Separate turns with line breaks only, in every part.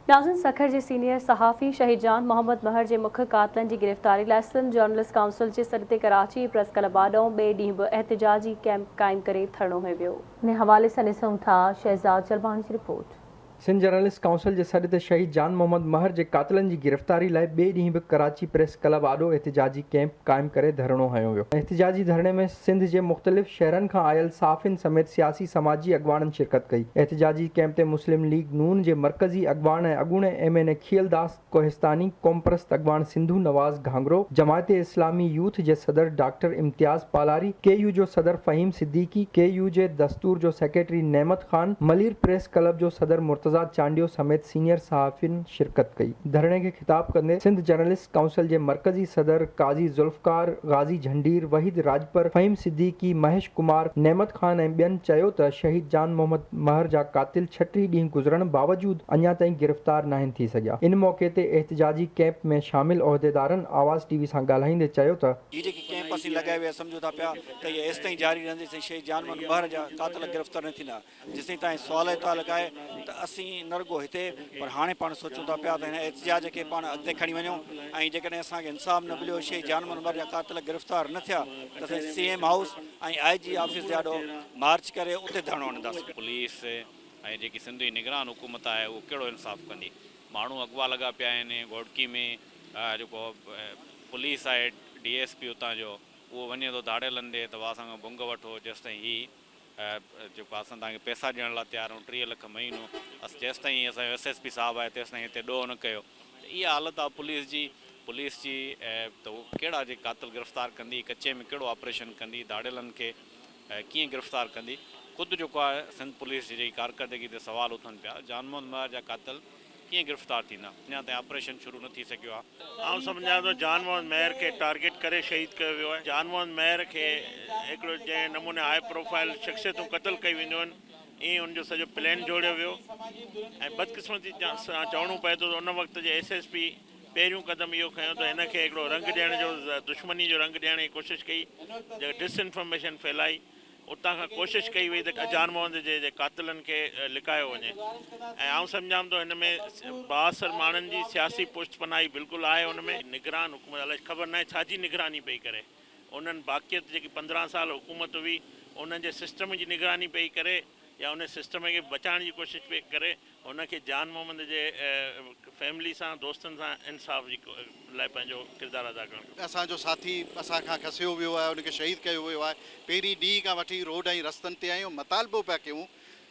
नाज़िन सखर जे senior सहाफ़ी शहीद जान मोहम्मद महर जे मुख्य कातलनि जी गिरफ़्तारी लाइ सिंध जर्नलिस्ट काउंसिल जे सॾ ते कराची प्रेस क्लब आॾो ॿिए ॾींहुं बि एहतिजाजी कैंप क़ाइमु करे धरणो में वियो। इन हवाले सां ॾिसूं था शहज़ाद चलबाणी जी रिपोर्ट।
सिंध जर्नलिस्ट काउंसिल जे सॾ ते शहीद जान मोहम्मद महर जे कातलनि जी गिरफ़्तारी लाइ ॿिए ॾींहुं बि कराची प्रेस क्लब आॾो एहतिजाजी कैंप क़ाइमु करे धरणो हयो वियो। एहतिजाजी धरणे में सिंध जे मुख़्तलिफ़ शहरनि खां आयल साफ़िन समेत सियासी समाजी अॻवाननि शिरकत कई। एहतिजाजी कैंप ते मुस्लिम लीग नून जे मरकज़ी अॻवान ऐं अॻूणे MNA खियलदास कोहिस्तानी, क़ौमपरस्त अॻवान सिंधु नवाज़ घांगरो, जमायत इस्लामी यूथ जे सदर डॉक्टर इम्तियाज़ पालारी, KU जो सदर फ़हीम सिद्दीकी, KU जे दस्तूर जो सेक्रेटरी नेमत ख़ान, मलीर प्रेस क्लब जो सदर मुर्तज़ा चांडियो समेत सीनियर सहाफ़िन शिरकत कई। धरणे खे ख़िताब कंदे सिंध जर्नलिस्ट काउंसिल जे मरकज़ी सदर काज़ी ज़ुल्फ़कार, गाज़ी झंडीर, वहीद राजपर, फ़हीम सिद्दीकी, महेश कुमार, नेमत ख़ान ऐं ॿियनि चयो त शहीद जान मोहम्मद महर जा कातिल 36 ॾींहं गुज़रण बावजूदि अञा ताईं गिरफ़्तार नाहिनि थी सघिया। इन मौक़े ते एहतिजाजी कैंप में शामिल उहिदेदारनि आवाज़ TV सां ॻाल्हाईंदे चयो त
कैंप असीं लगाए हुए समझो था पिया त इहे एसि ताईं जारी रहंदी जेसिताईं शहीद जान मोहम्मद महर जा कातिल गिरफ़्तार न थींदा। जेसिताईं तव्हां सवाल था लॻाए त असीं न रुॻो हिते पर हाणे पाण सोचूं था पिया त हिन एहतिजाज खे पाण अॻिते खणी वञूं ऐं जेकॾहिं असांखे इंसाफ़ न मिलियो, शहीद जान मोहम्मद महर जा कातिल गिरफ़्तार न थिया त असां CM हाउस ऐं IG ऑफिस जे ॾाढो मार्च करे उते धरणो हणंदासीं।
पुलिस ऐं जेकी सिंधी निगरान हुकूमत आहे उहो कहिड़ो इंसाफ़ कंदी। माण्हू अॻुवा लॻा पिया आहिनि घोड़की में, जेको पुलिस आहे DSP उतां जो उहो वञे थो दाड़े लंदे त असांखां बुंग वठो जेसिताईं जेको असां तव्हांखे पैसा ॾियण लाइ तयारु आहियूं 3 लख महीनो, जेसिताईं असांजो SSP साहिबु आहे तेसिताईं हिते ॾोह न कयो। त इहा हालत आहे पुलिस जी त उहो कहिड़ा जे कातिल गिरफ़्तार कंदी, कचे में कहिड़ो ऑपरेशन कंदी, दाड़ेलनि खे कीअं गिरफ़्तार कंदी। ख़ुदि जेको आहे सिंध पुलिस जी जेकी कारकर्दगी ते सवाल उथनि पिया। जान मोहम्मद महर जा कातिल कीअं गिरफ़्तार थींदा, अञा ताईं ऑपरेशन शुरू न थी सघियो आहे।
आउं सम्झां थो जान मोहम्मद महर खे टारगेट करे शहीद कयो वियो आहे। जान मोहम्मद महर खे हिकिड़ो जंहिं नमूने हाई प्रोफाइल शख़्सियतूं क़तल कई वेंदियूं आहिनि, ईअं उनजो सॼो प्लान जोड़ियो वियो ऐं बदकिस्मती सां चवणो पए थो त उन वक़्त जे SSP पहिरियों क़दम इहो खयों त हिनखे हिकिड़ो रंग ॾियण जो, दुश्मनी जो रंग ॾियण जी कोशिशि कई, डिसइंफॉर्मेशन फैलाई। उतां खां कोशिशि कई वई त जान मोहम्मद जे कातिलनि खे लिकायो वञे ऐं आउं सम्झां थो हिन में 62 माण्हुनि जी सियासी पुष्ट पनाही बिल्कुलु आहे। हुन में निगरान हुकूमत अलाए ख़बर न आहे छाजी निगरानी पई करे, उन्हनि बाक़ियत जेकी 15 साल हुकूमत हुई उन्हनि जे सिस्टम जी निगरानी पई करे या उन सिस्टम खे बचाइण जी कोशिशि पई करे। हुनखे जान मोहम्मद जे फैमिली सां दोस्तनि सां इंसाफ़ जी लाइ पंहिंजो किरदारु अदा करणु।
असांजो साथी असांखां खसियो वियो आहे, उनखे शहीद कयो वियो आहे। पहिरीं ॾींहं खां वठी रोड ऐं रस्तनि ते आहियूं, मतालबो पिया कयूं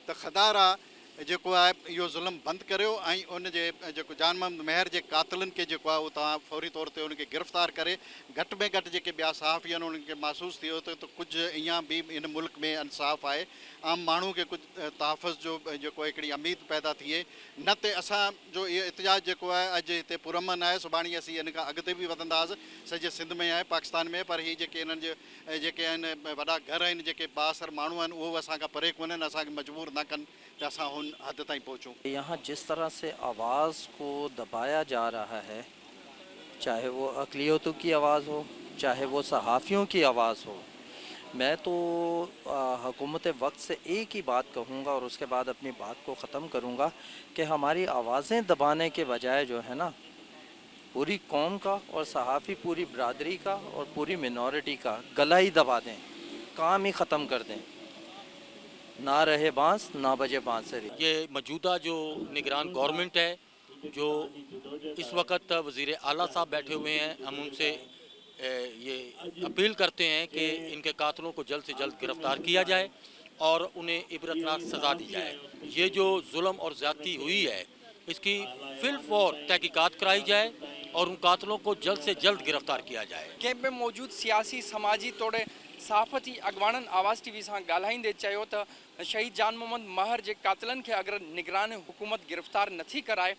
त ख़दारा जेको आहे इहो ज़ुल्म बंदि करियो ऐं उनजे जेको जान मोहम्मद महर जे कातिलनि खे जेको आहे उहो तव्हां फौरी तौर ते उनखे गिरफ़्तार करे। घटि में घटि जेके ॿिया सहाफ़ी आहिनि उन्हनि खे महसूसु थियो त कुझु ईअं बि इन मुल्क में इंसाफ़ आहे, आम माण्हू खे कुझु तहफ़ुज़ जो जेको हिकिड़ी उमेद पैदा थिए। न त असांजो इहो एहतिजाज जेको आहे अॼु हिते पुरमन आहे, सुभाणे असीं इन खां अॻिते बि वधंदासीं। सॼे सिंध में आहे, पाकिस्तान में, पर हीअ जेके हिननि जे जेके आहिनि वॾा घर आहिनि, जेके बाअसर माण्हू आहिनि, उहो असांखां परे कोन्हनि, असांखे मजबूर न कनि त असां हुन हद ताईं पहुचूं।
यहाँ जिस तरह से आवाज़ को दबाया जा रहा है, चाहे वो अक़लियतों की आवाज़ हो, चाहे वो सहाफ़ियों की आवाज़ हो, मैं तो हुकूमत वक्त से एक ही बात कहूँगा और उसके बाद अपनी बात को ख़त्म करूँगा कि हमारी आवाज़ें दबाने के बजाय जो है ना, पूरी कौम का और सहाफ़ी पूरी बरादरी का और पूरी मिनॉरिटी का गला ही दबा दें, काम ही ख़त्म कर दें। ना रहे बांस ना बजे बांसुरी।
ये मौजूदा जो निगरान गवर्नमेंट है, जो इस वक्त वज़ीर आला साहब बैठे हुए हैं, हम उनसे ये अपील करते हैं कि इनके कातिलों को जल्द से जल्द गिरफ़्तार किया जाए और उन्हें इबरतनाक सज़ा दी जाए। ये जो जुल्म और ज़्यादती हुई है इसकी फिलफौर तहकीकात कराई जाए और उन कातिलों को जल्द से जल्द गिरफ़्तार किया जाए।
कैंप में मौजूद सियासी समाजी तौर सहाफ़ती अॻवाननि आवाज़ TV सां ॻाल्हाईंदे चयो त शहीद जान मोहम्मद महर जे कातिलनि खे अगरि निगरान हुकूमत गिरफ़्तार नथी कराए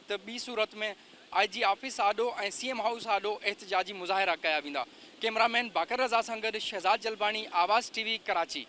त ॿी सूरत में IG ऑफिस आॾो ऐं CM हाउस आॾो एहतिजाजी मुज़ाहिरा कया वेंदा। कैमरामैन बाकर रज़ा सां गॾु शहज़ाद जलबाणी, आवाज़ TV, कराची।